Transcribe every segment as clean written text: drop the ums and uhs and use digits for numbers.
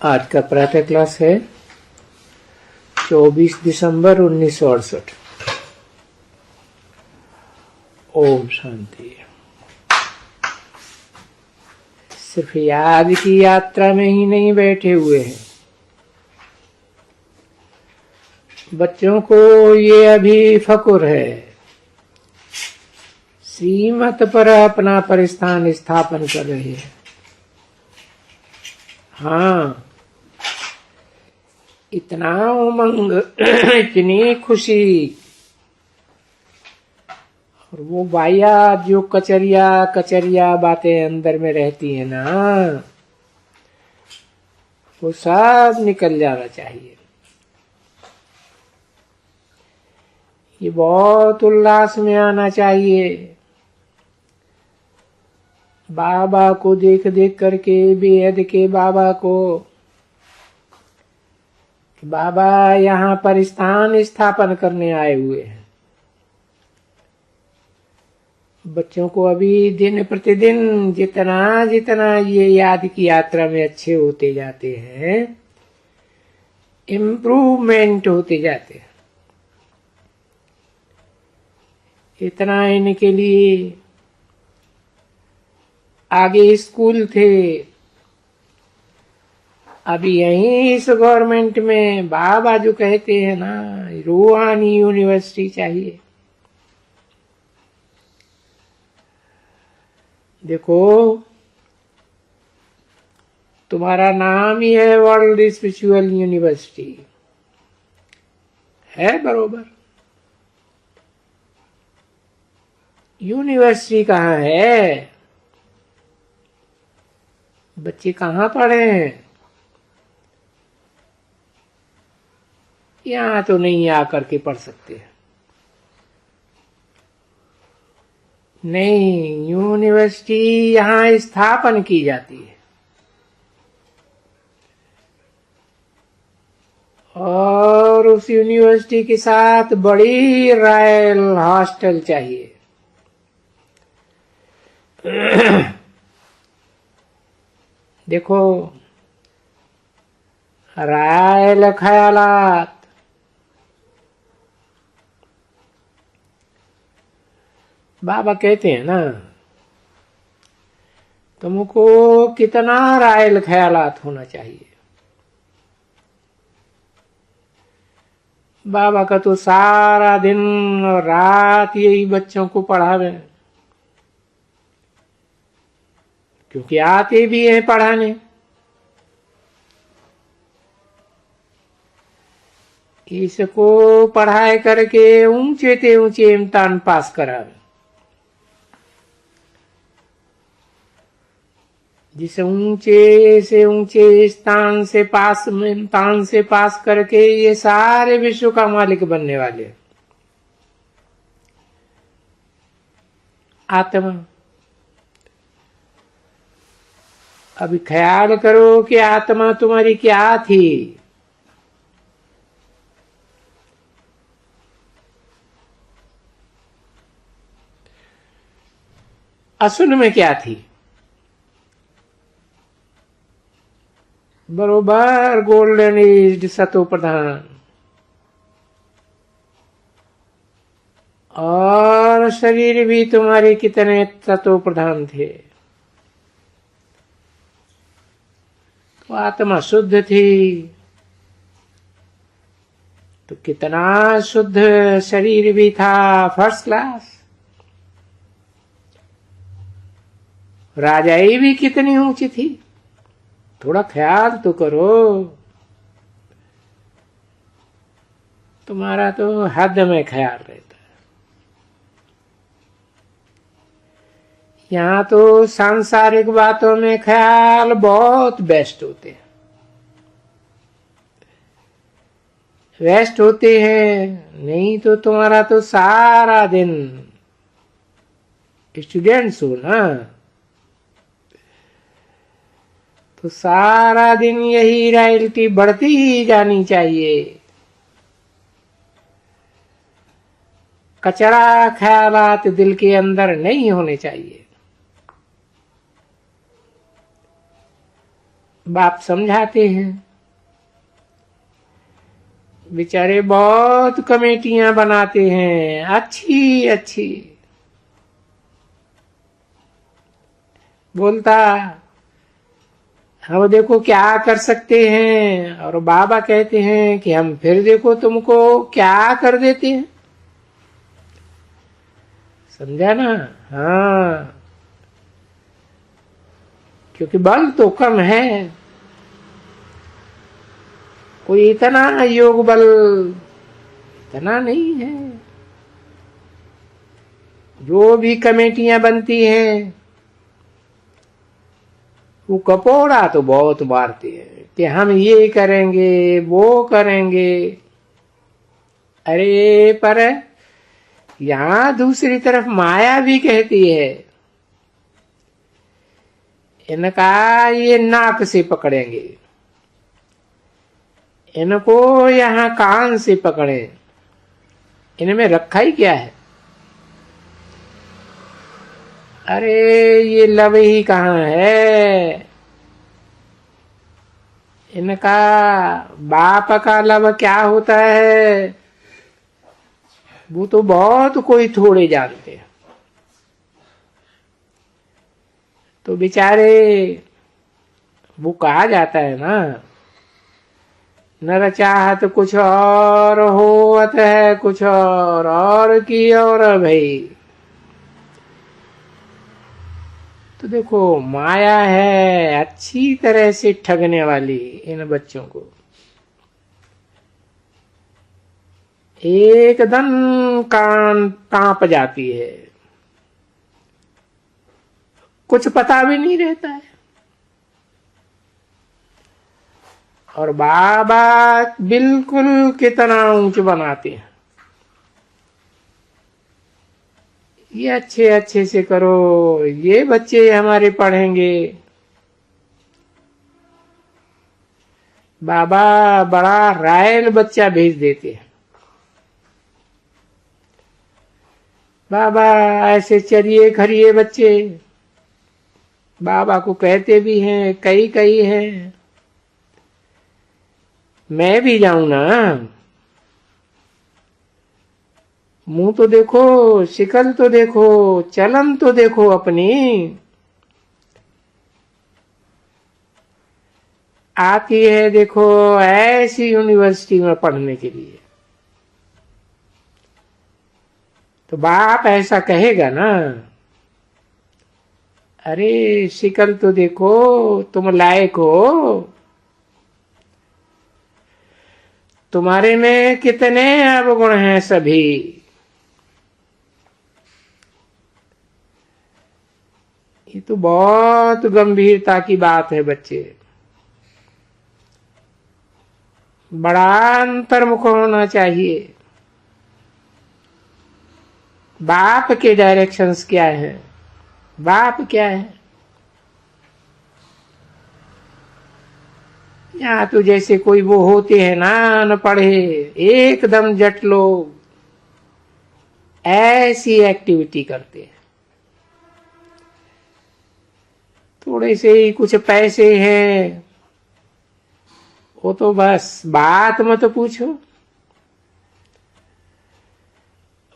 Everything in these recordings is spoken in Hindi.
आज का प्रातः क्लास है 24 दिसंबर 1968। ओम शांति। सिर्फ याद की यात्रा में ही नहीं बैठे हुए हैं, बच्चों को ये अभी फकुर है, श्रीमत पर अपना परिस्थान स्थापन कर रहे हैं। हाँ, इतना उमंग, इतनी खुशी, और वो बाया जो कचरिया बातें अंदर में रहती है ना, वो सब निकल जाना चाहिए। ये बहुत उल्लास में आना चाहिए। बाबा को देख देख करके, बेहद के बाबा को, बाबा यहाँ पर स्थान स्थापन करने आए हुए हैं। बच्चों को अभी दिन प्रतिदिन जितना जितना ये याद की यात्रा में अच्छे होते जाते हैं, इम्प्रूवमेंट होते जाते हैं। इतना इनके लिए आगे स्कूल थे, अभी यहीं इस गवर्नमेंट में बाबा जो कहते हैं ना, रूहानी यूनिवर्सिटी चाहिए। देखो, तुम्हारा नाम ही है वर्ल्ड स्पिरिचुअल यूनिवर्सिटी, है बरोबर। यूनिवर्सिटी कहाँ है? बच्चे कहाँ पढ़े हैं? यहाँ तो नहीं आकर के पढ़ सकते। नहीं, यूनिवर्सिटी यहाँ स्थापन की जाती है, और उस यूनिवर्सिटी के साथ बड़ी रॉयल हॉस्टल चाहिए। देखो, रॉयल ख्यालात, बाबा कहते हैं ना, तुमको कितना रॉयल ख्यालात होना चाहिए। बाबा का तो सारा दिन और रात यही बच्चों को पढ़ावे, क्योंकि आते भी हैं पढ़ाने। इसको पढ़ाई करके ऊंचे से ऊंचे इम्तिहान पास करावे। जिस ऊंचे से ऊंचे स्थान से इम्तिहान से पास करके ये सारे विश्व का मालिक बनने वाले। आत्मा, अभी ख्याल करो कि आत्मा तुम्हारी क्या थी। असल में क्या थी? बरोबर गोल्डन एज सतो प्रधान, और शरीर भी तुम्हारे कितने सतो प्रधान थे। तो आत्मा शुद्ध थी, तो कितना शुद्ध शरीर भी था, फर्स्ट क्लास। राजाई भी कितनी ऊंची थी, थोड़ा ख्याल तो करो। तुम्हारा तो हद में ख्याल रहता है। यहाँ तो सांसारिक बातों में ख्याल बहुत बेस्ट होते हैं, वेस्ट होते हैं। नहीं तो तुम्हारा तो सारा दिन, स्टूडेंट्स हो ना, तो सारा दिन यही रॉयल्टी बढ़ती ही जानी चाहिए। कचरा ख्यालात दिल के अंदर नहीं होने चाहिए। बाप समझाते हैं। बेचारे बहुत कमेटियां बनाते हैं अच्छी अच्छी, बोलता हम देखो क्या कर सकते हैं, और बाबा कहते हैं कि हम फिर देखो तुमको क्या कर देते हैं। समझा ना? हाँ, क्योंकि बल तो कम है, कोई इतना योग बल इतना नहीं है। जो भी कमेटियां बनती हैं वो कपोड़ा तो बहुत मारते हैं कि हम ये करेंगे वो करेंगे। अरे पर यहां दूसरी तरफ माया भी कहती है, इनका ये नाक से पकड़ेंगे, इनको यहां कान से पकड़े, इनमें रखा ही क्या है। अरे ये लब ही कहाँ है, इनका बाप का लब क्या होता है वो तो बहुत कोई थोड़े जानते हैं। तो बेचारे वो कहा जाता है ना, नर चाहत कुछ और होत है कुछ और की और भाई। तो देखो माया है अच्छी तरह से ठगने वाली इन बच्चों को, एकदम कान कांप जाती है, कुछ पता भी नहीं रहता है। और बाबा बिल्कुल कितना ऊंच बनाते हैं, ये अच्छे अच्छे से करो, ये बच्चे हमारे पढ़ेंगे। बाबा बड़ा रायल बच्चा भेज देते हैं। बाबा ऐसे चलिए खरिए बच्चे, बाबा को कहते भी हैं, कई कई हैं। मैं भी जाऊं ना, मुंह तो देखो, शिकल तो देखो, चलन तो देखो अपनी। आती है देखो ऐसी यूनिवर्सिटी में पढ़ने के लिए, तो बाप ऐसा कहेगा ना, अरे शिकल तो देखो, तुम लायक हो, तुम्हारे में कितने अवगुण हैं सभी। ये तो बहुत गंभीरता की बात है बच्चे, बड़ा अंतर्मुख होना चाहिए। बाप के डायरेक्शंस क्या है, बाप क्या है। यहाँ तो जैसे कोई वो होते हैं ना अनपढ़े, एकदम जट लोग ऐसी एक्टिविटी करते हैं। थोड़े से ही कुछ पैसे हैं, वो तो बस बात मत पूछो।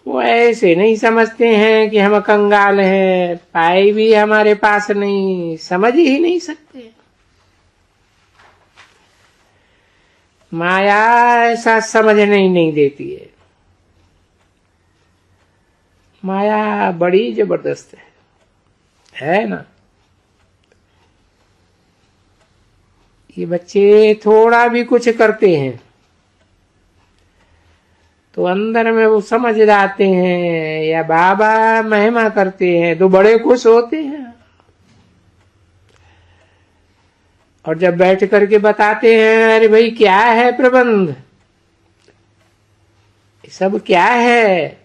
वो ऐसे नहीं समझते हैं कि हम कंगाल हैं, पाई भी हमारे पास नहीं, समझ ही नहीं सकते। माया ऐसा समझने ही नहीं देती है। माया बड़ी जबरदस्त है ना। ये बच्चे थोड़ा भी कुछ करते हैं तो अंदर में वो समझ जाते हैं, या बाबा महिमा करते हैं तो बड़े खुश होते हैं। और जब बैठ करके बताते हैं, अरे भाई क्या है प्रबंध, सब क्या है,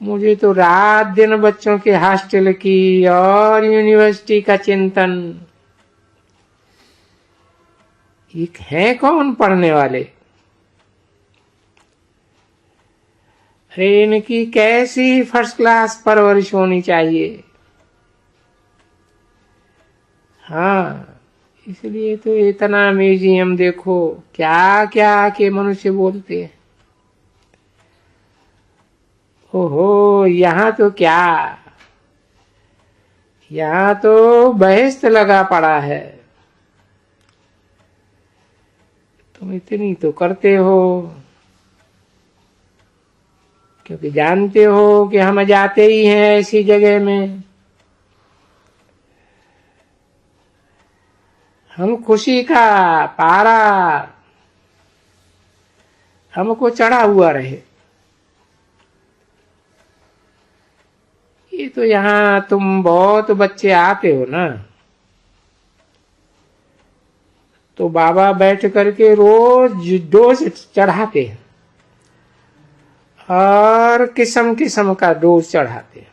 मुझे तो रात दिन बच्चों के हॉस्टल की और यूनिवर्सिटी का चिंतन। ये हैं कौन पढ़ने वाले, अरे इनकी कैसी फर्स्ट क्लास परवरिश होनी चाहिए। हाँ, इसलिए तो इतना म्यूजियम देखो, क्या क्या के मनुष्य बोलते हैं। ओहो, यहाँ तो क्या, यहाँ तो बहिष्त लगा पड़ा है। तुम इतनी तो करते हो, क्योंकि जानते हो कि हम जाते ही हैं ऐसी जगह में। हम खुशी का पारा हमको चढ़ा हुआ रहे। ये तो यहाँ तुम बहुत बच्चे आते हो ना, तो बाबा बैठ करके रोज डोज चढ़ाते हैं, और किस्म किस्म का डोज चढ़ाते हैं।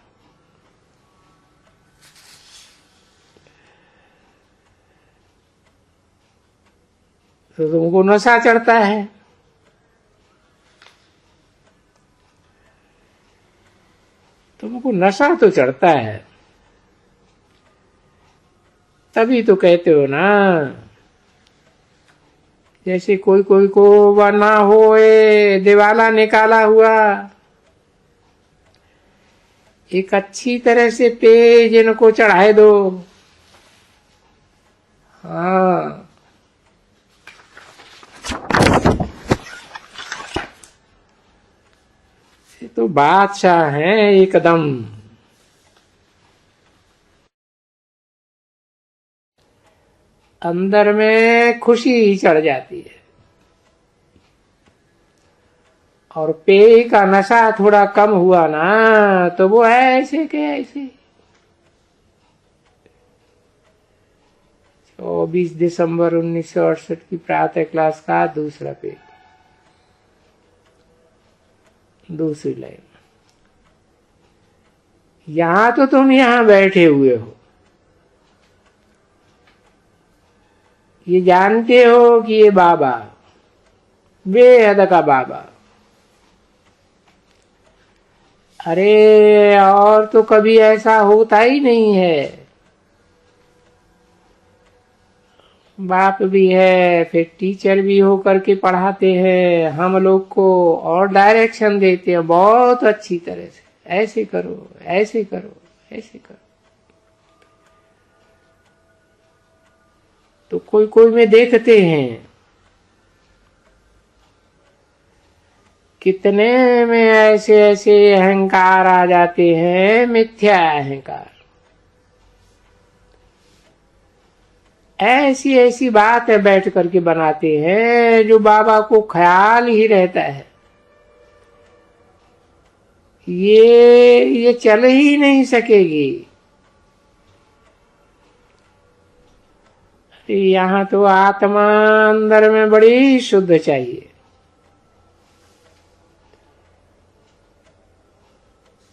तो तुमको नशा चढ़ता है। तुमको नशा तो चढ़ता है, तभी तो कहते हो ना, जैसे कोई कोई को वरना होए दिवाला निकाला हुआ, एक अच्छी तरह से पेज इनको चढ़ाए दो। हाँ, ये तो बादशाह हैं एकदम। अंदर में खुशी ही चढ़ जाती है, और पेय का नशा थोड़ा कम हुआ ना, तो वो ऐसे के ऐसे। 24 दिसंबर 1968 की प्रातः क्लास का दूसरा पेज, दूसरी लाइन। यहां तो तुम यहां बैठे हुए हो, ये जानते हो कि ये बाबा बेहद का बाबा। अरे और तो कभी ऐसा होता ही नहीं है। बाप भी है, फिर टीचर भी हो करके पढ़ाते हैं हम लोग को, और डायरेक्शन देते हैं बहुत अच्छी तरह से, ऐसे करो ऐसे करो ऐसे करो। तो कोई कोई में देखते हैं कितने में ऐसे ऐसे अहंकार आ जाते हैं, मिथ्या अहंकार। ऐसी ऐसी बातें बैठ करके बनाते हैं जो बाबा को ख्याल ही रहता है ये चल ही नहीं सकेगी। यहाँ तो आत्मा अंदर में बड़ी शुद्ध चाहिए।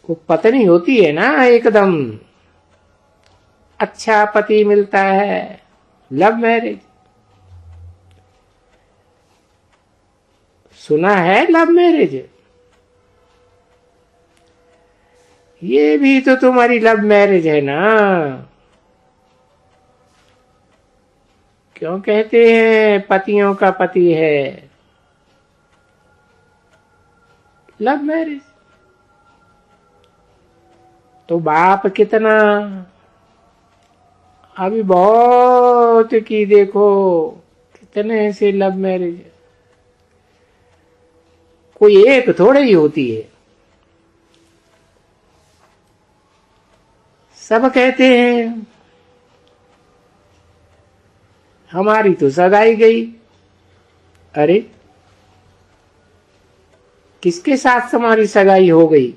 वो पत्नी होती है ना एकदम अच्छा पति मिलता है, लव मैरिज सुना है, लव मैरिज ये भी तो तुम्हारी लव मैरिज है ना। क्यों कहते हैं पतियों का पति है लव मैरिज? तो बाप कितना अभी बहुत की देखो, कितने से लव मैरिज, कोई एक थोड़े ही होती है। सब कहते हैं हमारी तो सगाई गई। अरे किसके साथ तुम्हारी सगाई हो गई?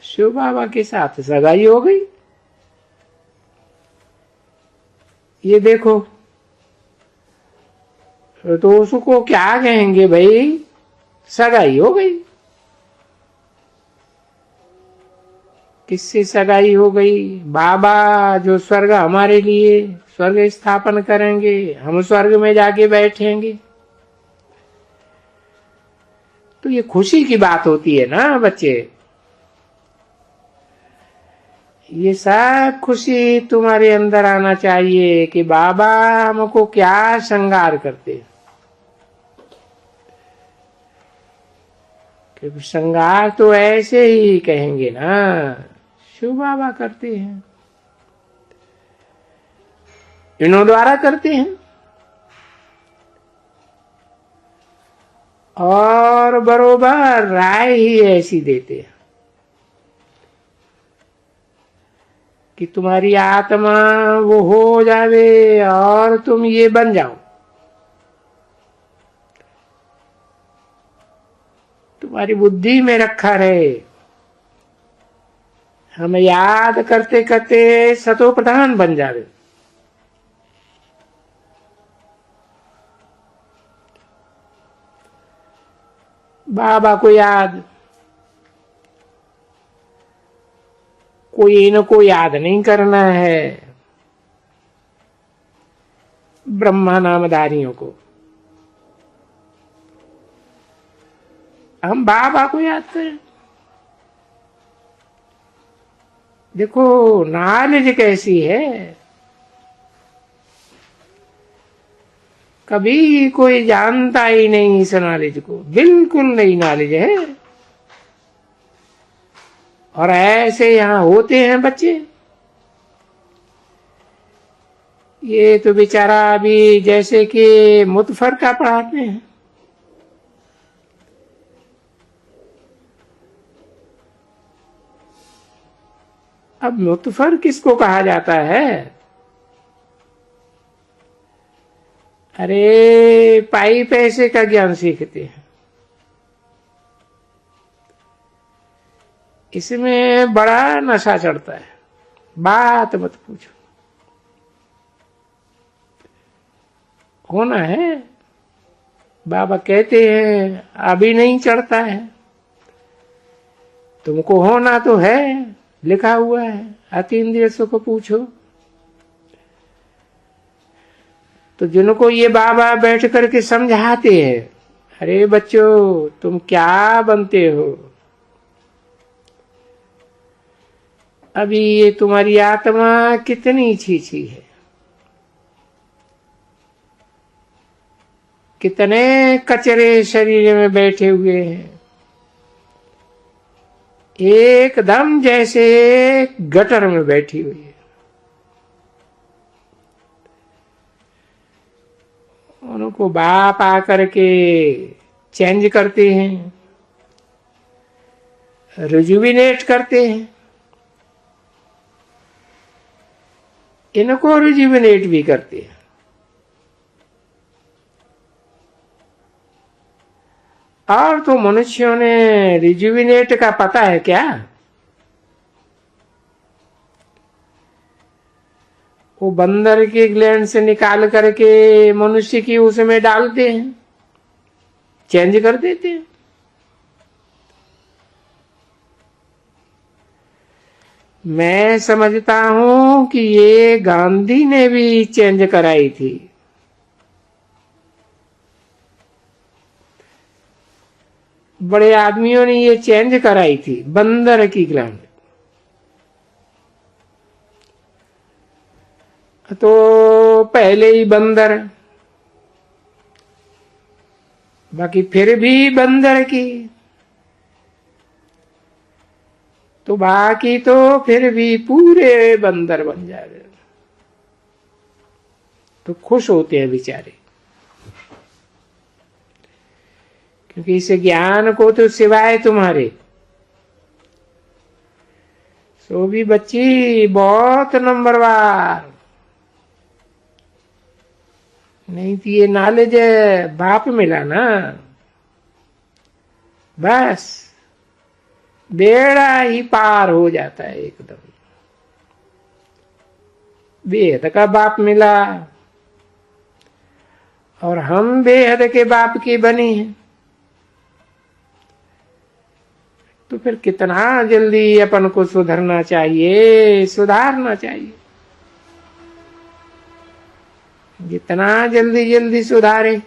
शिव बाबा के साथ सगाई हो गई। ये देखो, तो उसको क्या कहेंगे भाई, सगाई हो गई। किससे सगाई हो गई? बाबा जो स्वर्ग हमारे लिए स्वर्ग स्थापन करेंगे, हम स्वर्ग में जाके बैठेंगे। तो ये खुशी की बात होती है ना बच्चे। ये सब खुशी तुम्हारे अंदर आना चाहिए कि बाबा हमको क्या श्रृंगार करते हैं। क्योंकि श्रृंगार तो ऐसे ही कहेंगे ना, शिव बाबा करते हैं, इन्हों द्वारा करते हैं। और बरोबर राय ही ऐसी देते हैं कि तुम्हारी आत्मा वो हो जावे और तुम ये बन जाओ। तुम्हारी बुद्धि में रखा रहे। हम याद करते करते सतो प्रधान बन जावे। बाबा को याद, कोई इनको याद नहीं करना है, ब्रह्मा नामधारियों को। हम बाबा को याद करें। देखो नॉलेज कैसी है, कभी कोई जानता ही नहीं इस नॉलेज को, बिल्कुल नई नॉलेज है। और ऐसे यहां होते हैं बच्चे। ये तो बेचारा अभी जैसे कि मुतफर का पढ़ाते हैं। अब मुतफर किसको कहा जाता है? अरे पाई पैसे का ज्ञान सीखते हैं, इसमें बड़ा नशा चढ़ता है, बात मत पूछो। होना है, बाबा कहते हैं अभी नहीं चढ़ता है, तुमको होना तो है, लिखा हुआ है, अतीन्द्रियों को पूछो। तो जिनको ये बाबा बैठ करके समझाते हैं, अरे बच्चों तुम क्या बनते हो, अभी ये तुम्हारी आत्मा कितनी छीछी है, कितने कचरे शरीर में बैठे हुए हैं, एकदम जैसे गटर में बैठी हुई है। उनको बाप आकर के चेंज करते हैं, रिजुविनेट करते हैं। इनको रिजुविनेट भी करते हैं। और तो मनुष्यों ने रिजुविनेट का पता है क्या? वो बंदर के ग्लैंड से निकाल करके मनुष्य की उसमें डालते हैं, चेंज कर देते हैं। मैं समझता हूं कि ये गांधी ने भी चेंज कराई थी। बड़े आदमियों ने ये चेंज कराई थी, बंदर की ग्लैंड। तो पहले ही बंदर, बाकी फिर भी बंदर की, तो बाकी तो फिर भी पूरे बंदर बन जाए। तो खुश होते हैं बेचारे, क्योंकि इस ज्ञान को तो सिवाय तुम्हारे सो भी बच्ची बहुत नंबरवार नहीं थी। ये नॉलेज बाप मिला ना, बस बेड़ा ही पार हो जाता है एकदम। बेहद का बाप मिला और हम बेहद के बाप की बनी हैं, तो फिर कितना जल्दी अपन को सुधरना चाहिए, सुधारना चाहिए। जितना जल्दी जल्दी सुधारे,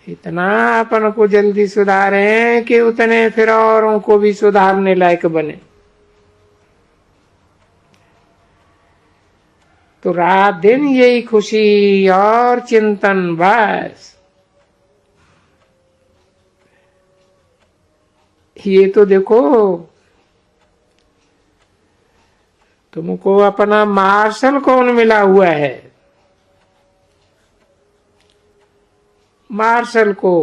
इतना अपन को जल्दी सुधारे कि उतने फिर औरों को भी सुधारने लायक बने। तो रात दिन यही खुशी और चिंतन बस। ये तो देखो, तुमको अपना मार्शल कौन मिला हुआ है? मार्शल को,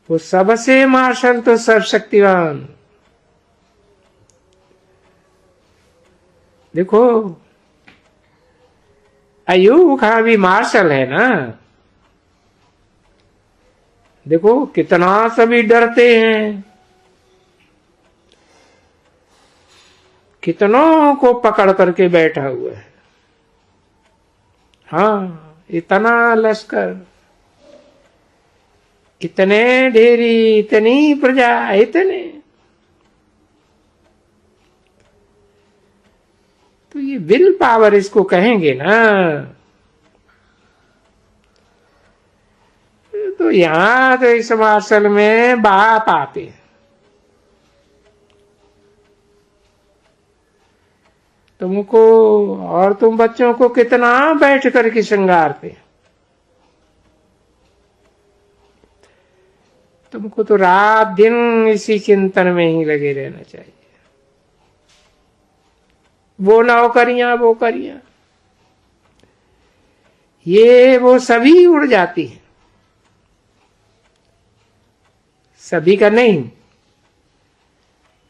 वो सबसे मार्शल तो सर्वशक्तिवान। देखो, अयूब खां भी मार्शल है ना। देखो कितना सभी डरते हैं, कितनों को पकड़ करके बैठा हुआ है। हाँ, इतना लश्कर, इतने ढेरी, इतनी प्रजा, इतने। तो ये विल पावर इसको कहेंगे ना। तो यहां तो इस मार्शल में बाप आते हैं। तुमको और तुम बच्चों को कितना बैठ करके श्रृंगारते। तुमको तो रात दिन इसी चिंतन में ही लगे रहना चाहिए। वो नौकरियां, वो करियां, ये वो सभी उड़ जाती है। सभी का नहीं,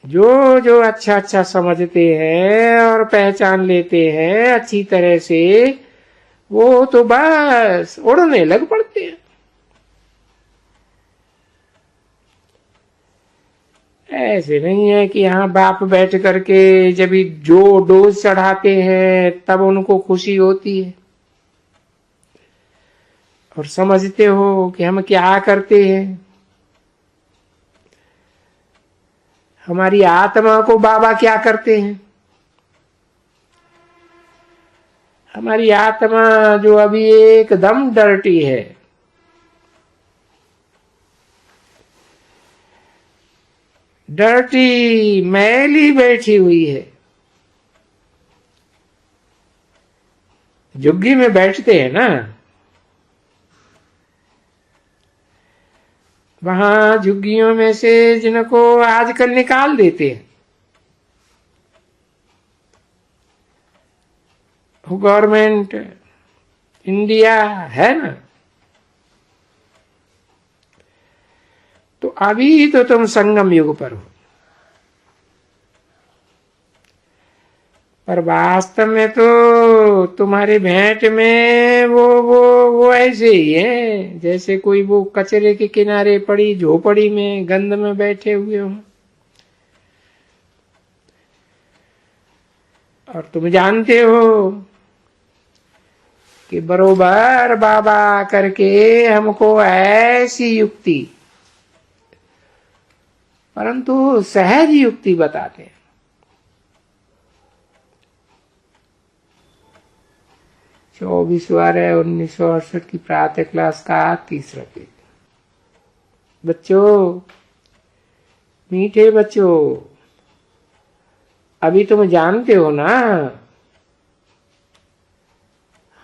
जो जो अच्छा अच्छा समझते हैं और पहचान लेते हैं अच्छी तरह से, वो तो बस उड़ने लग पड़ते हैं। ऐसे नहीं है कि यहाँ बाप बैठ करके जब जो डोज चढ़ाते हैं तब उनको खुशी होती है और समझते हो कि हम क्या करते हैं। हमारी आत्मा को बाबा क्या करते हैं। हमारी आत्मा जो अभी एकदम डर्टी है, डर्टी मैली बैठी हुई है। झुग्गी में बैठते हैं ना, वहां झुग्गियों में से जिनको आजकल निकाल देते हैं, गवर्नमेंट इंडिया है ना। तो अभी तो तुम संगम युग पर हो, पर वास्तव में तो तुम्हारे भेंट में वो ऐसे ही है जैसे कोई वो कचरे के किनारे पड़ी झोपड़ी में गंद में बैठे हुए हो। और तुम जानते हो कि बरोबर बाबा करके हमको ऐसी युक्ति, परंतु सहज युक्ति बताते हैं। 24/1968 की प्रातः क्लास का तीसरा पेज। बच्चों, मीठे बच्चों, अभी तुम जानते हो ना।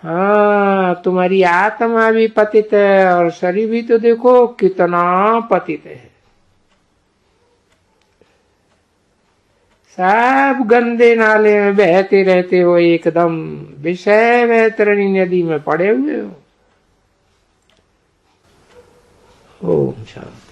हाँ, तुम्हारी आत्मा भी पतित है और शरीर भी तो देखो कितना पतित है। सब गंदे नाले में बहते रहते हो, एकदम विषय वैतरणी नदी में पड़े हुए हो। ओम शांति।